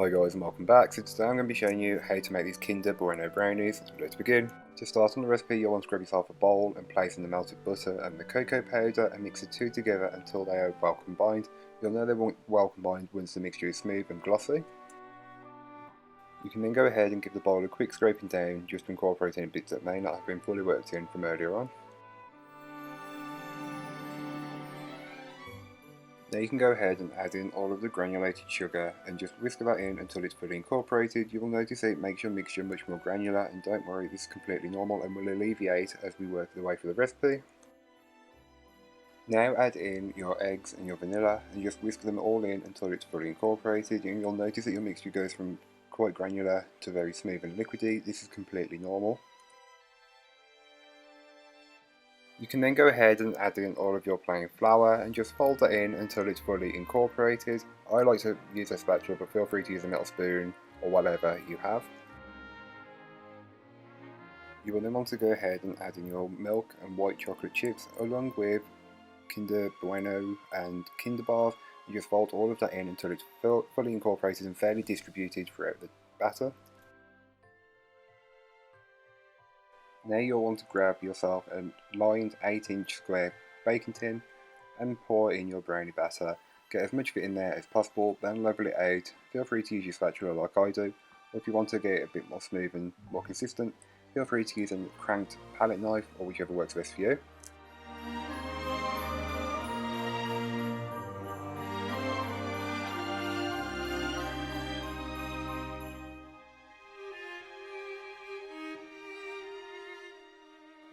Hi guys and welcome back. So today I'm going to be showing you how to make these Bueno Brownies. So let's begin. To start on the recipe, you'll want to grab yourself a bowl and place in the melted butter and the cocoa powder and mix the two together until they are well combined. You'll know they're well combined once the mixture is smooth and glossy. You can then go ahead and give the bowl a quick scraping down, just to incorporate any bits that may not have been fully worked in from earlier on. Now you can go ahead and add in all of the granulated sugar and just whisk that in until it's fully incorporated. You will notice that it makes your mixture much more granular, and don't worry, this is completely normal and will alleviate as we work the way through the recipe. Now add in your eggs and your vanilla and just whisk them all in until it's fully incorporated, and you'll notice that your mixture goes from quite granular to very smooth and liquidy. This is completely normal. You can then go ahead and add in all of your plain flour and just fold that in until it's fully incorporated. I like to use a spatula, but feel free to use a metal spoon or whatever you have. You will then want to go ahead and add in your milk and white chocolate chips along with Kinder Bueno and Kinder bars. You just fold all of that in until it's fully incorporated and fairly distributed throughout the batter. Now you'll want to grab yourself a lined 8-inch square baking tin and pour in your brownie batter. Get as much of it in there as possible, then level it out. Feel free to use your spatula like I do, or if you want to get it a bit more smooth and more consistent, feel free to use a cranked palette knife or whichever works best for you.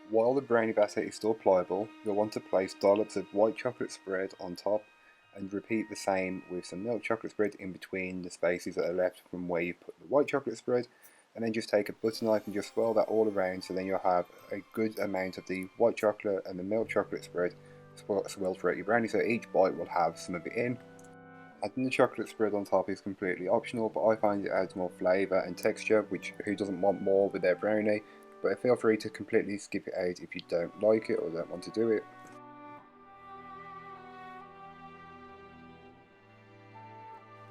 While the brownie batter is still pliable, you'll want to place dollops of white chocolate spread on top and repeat the same with some milk chocolate spread in between the spaces that are left from where you put the white chocolate spread, and then just take a butter knife and just swirl that all around, so then you'll have a good amount of the white chocolate and the milk chocolate spread swirled throughout your brownie, so each bite will have some of it in. Adding the chocolate spread on top is completely optional, but I find it adds more flavour and texture, which who doesn't want more with their brownie? But feel free to completely skip it out if you don't like it or don't want to do it.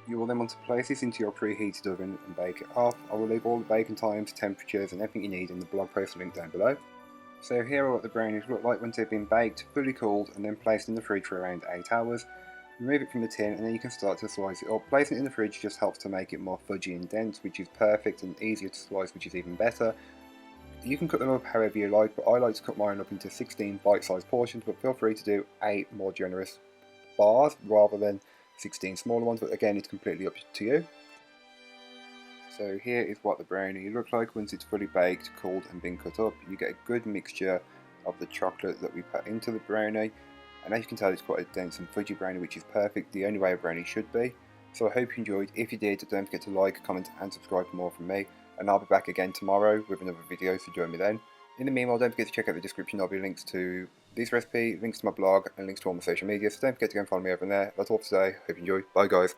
You will then want to place this into your preheated oven and bake it off. I will leave all the baking times, temperatures and everything you need in the blog post link down below. So here are what the brownies look like once they've been baked, fully cooled and then placed in the fridge for around 8 hours. Remove it from the tin and then you can start to slice it up. Placing it in the fridge just helps to make it more fudgy and dense, which is perfect, and easier to slice, which is even better. You can cut them up however you like, but I like to cut mine up into 16 bite-sized portions, but feel free to do 8 more generous bars rather than 16 smaller ones, but again it's completely up to you. So here is what the brownie looks like once it's fully baked, cooled and been cut up. You get a good mixture of the chocolate that we put into the brownie, and as you can tell it's quite a dense and fudgy brownie, which is perfect, the only way a brownie should be. So I hope you enjoyed. If you did, don't forget to like, comment and subscribe for more from me. And I'll be back again tomorrow with another video, so join me then. In the meanwhile, don't forget to check out the description. There'll be links to this recipe, links to my blog, and links to all my social media, so don't forget to go and follow me over there. That's all for today. Hope you enjoy. Bye guys.